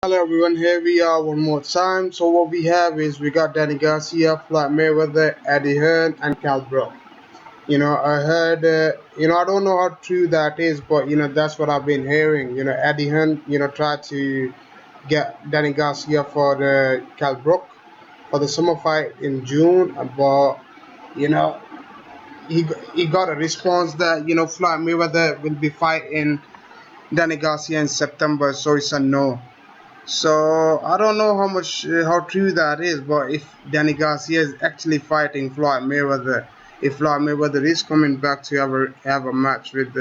Hello everyone, here we are one more time. So what we have is we got Danny Garcia, Floyd Mayweather, Eddie Hearn, and Cal Brook. I heard, I don't know how true that is, but that's what I've been hearing. Eddie Hearn, tried to get Danny Garcia for the Cal Brook for the summer fight in June, but you know he got a response that Floyd Mayweather will be fighting Danny Garcia in September, so it's a no. So I don't know how true that is, but if Danny Garcia is actually fighting Floyd Mayweather, if Floyd Mayweather is coming back to have a match with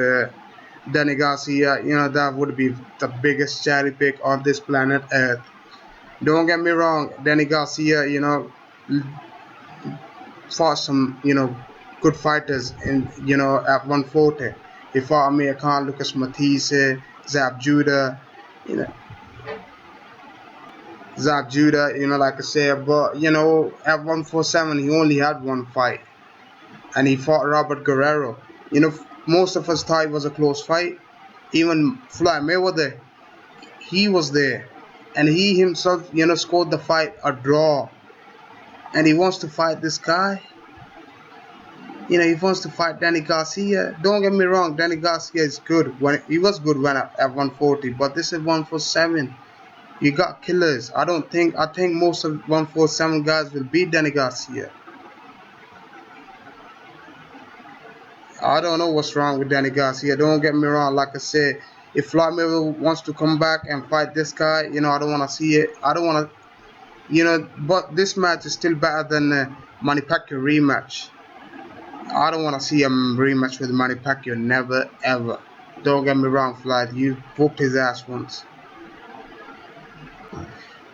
Danny Garcia, that would be the biggest cherry pick on this planet Earth. Don't get me wrong, Danny Garcia, fought some good fighters in at 140. He fought Amir Khan, Lucas Matisse, Zab Judah, you know Zab Judah, like I said, but at 147 he only had one fight, and he fought Robert Guerrero. Most of us thought it was a close fight. Even Floyd Mayweather, he was there, and he himself, scored the fight a draw, and he wants to fight this guy. He wants to fight Danny Garcia. Don't get me wrong, Danny Garcia is good. When he was good when at 140, but this is 147. You got killers. I think most of 147 guys will beat Danny Garcia. I don't know what's wrong with Danny Garcia. Don't get me wrong. Like I said, if Floyd Mayweather wants to come back and fight this guy, I don't want to see it. I don't want to, but this match is still better than the Manny Pacquiao rematch. I don't want to see a rematch with Manny Pacquiao. Never, ever. Don't get me wrong, Floyd. You whooped his ass once.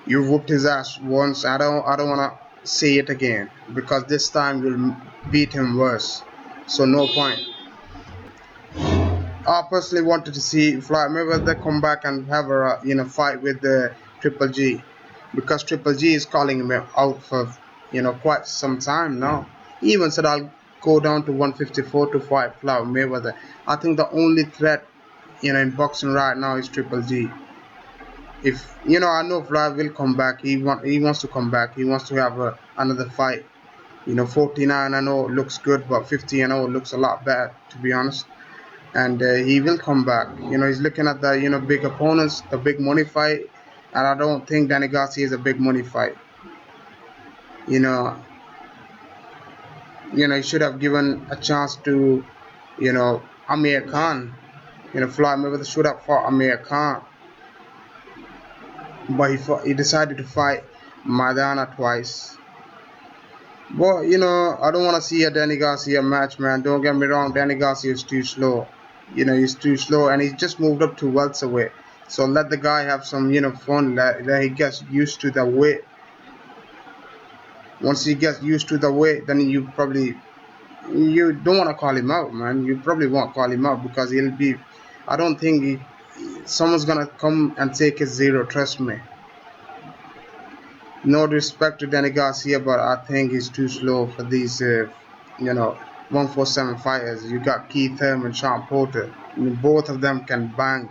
You whooped his ass once. I don't wanna see it again because this time you'll beat him worse. So no point. I personally wanted to see Floyd Mayweather come back and have a fight with the Triple G, because Triple G is calling him out for quite some time now. He even said I'll go down to 154 to fight Floyd Mayweather. I think the only threat in boxing right now is Triple G. If I know Vlad will come back. He wants to come back. He wants to have another fight. 49 I know looks good, but 50 I know looks a lot bad, to be honest. And he will come back. He's looking at the big opponents, the big money fight, and I don't think Danny Garcia is a big money fight. You know, he should have given a chance to Amir Khan. Floyd Mayweather should have fought Amir Khan, but he decided to fight Madonna twice. But I don't want to see a Danny Garcia match, man. Don't get me wrong, Danny Garcia is too slow. He's too slow, and he's just moved up to welterweight. So let the guy have some fun. That he gets used to the weight. Once he gets used to the weight, then you don't want to call him out, man. You probably won't call him out because he'll be. I don't think someone's gonna come and take his zero. Trust me. No disrespect to Danny Garcia, but I think he's too slow for these, 147 fighters. You got Keith Thurman, Sean Porter. I mean, both of them can bang.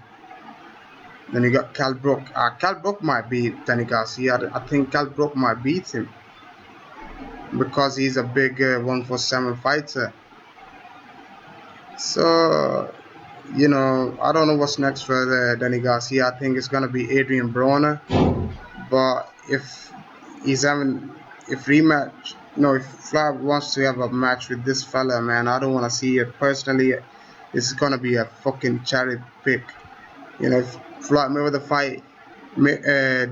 Then you got Cal Brook. Cal Brook might beat Danny Garcia. I think Cal Brook might beat him because he's a big 147 fighter. So, I don't know what's next for Danny Garcia. I think it's going to be Adrian Broner. But he's having if rematch no if Floyd wants to have a match with this fella, man, I don't want to see it personally. It's gonna be a fucking cherry pick. If Floyd Mayweather fight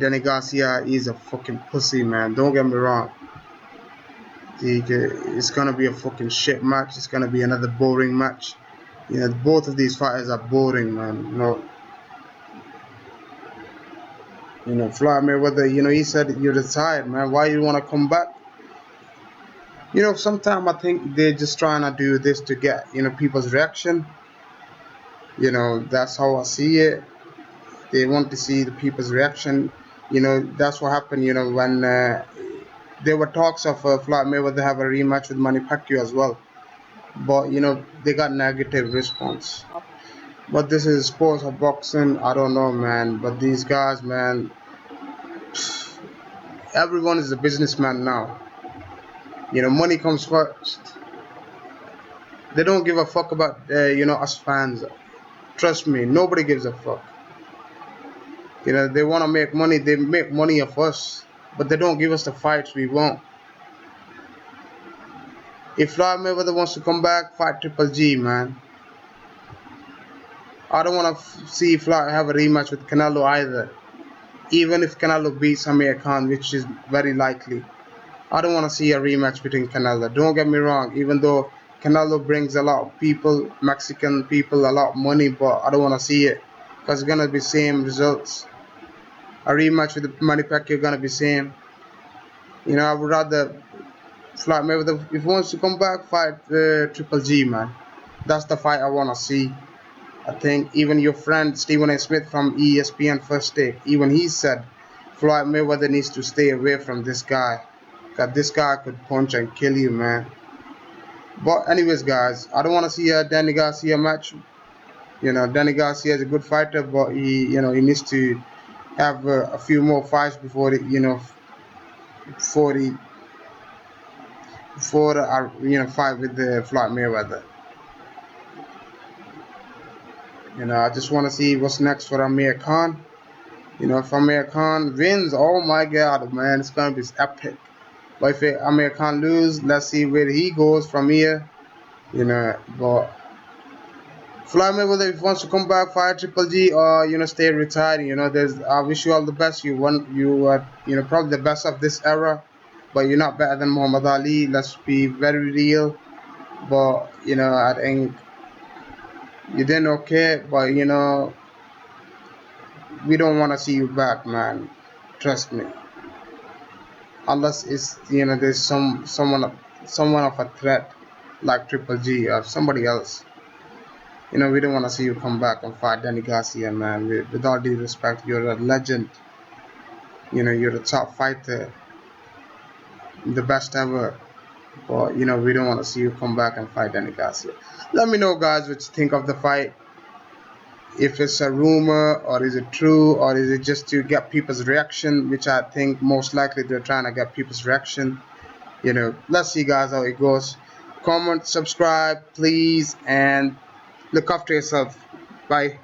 Danny Garcia, he's a fucking pussy, man. Don't get me wrong. It's gonna be a fucking shit match. It's gonna be another boring match. Both of these fighters are boring, man. Floyd Mayweather, he said you're retired, man. Why you want to come back? Sometimes I think they're just trying to do this to get, people's reaction. That's how I see it. They want to see the people's reaction. That's what happened, when there were talks of Floyd Mayweather have a rematch with Manny Pacquiao as well. But, they got negative response. But this is sports or boxing. I don't know, man. But these guys, man, Everyone is a businessman now. Money comes first. They don't give a fuck about us fans. Trust me, nobody gives a fuck. They want to make money. They make money of us, but they don't give us the fights we want. If Floyd Mayweather wants to come back, fight Triple G, man. I don't want to see Floyd have a rematch with Canelo either. Even if Canelo beats Amir Khan, which is very likely, I don't want to see a rematch between Canelo. Don't get me wrong, even though Canelo brings a lot of people, Mexican people, a lot of money, but I don't want to see it because it's gonna be same results. A rematch with Manny Pacquiao gonna be same. I would rather Floyd Mayweather, if he wants to come back, fight Triple G, man. That's the fight I want to see. I think even your friend Stephen A. Smith from ESPN First Take, even he said Floyd Mayweather needs to stay away from this guy. Cause this guy could punch and kill you, man. But anyways, guys, I don't want to see a Danny Garcia match. Danny Garcia is a good fighter, but he needs to have a few more fights before before he before fight with the Floyd Mayweather. I just want to see what's next for Amir Khan. If Amir Khan wins, oh my God, man, it's gonna be epic. But if Amir Khan lose, let's see where he goes from here. But Floyd Mayweather, if he wants to come back, fight Triple G, or stay retired. I wish you all the best. You are probably the best of this era, but you're not better than Muhammad Ali. Let's be very real. But I think you did okay, but we don't want to see you back, man. Trust me. Unless it's there's someone of a threat like Triple G or somebody else. We don't want to see you come back and fight Danny Garcia, man. With all due respect, you're a legend. You're a top fighter, the best ever. But we don't want to see you come back and fight Danny Garcia. Let me know, guys, what you think of the fight. If it's a rumor, or is it true, or is it just to get people's reaction, which I think most likely they're trying to get people's reaction. Let's see, guys, how it goes. Comment, subscribe, please, and look after yourself. Bye.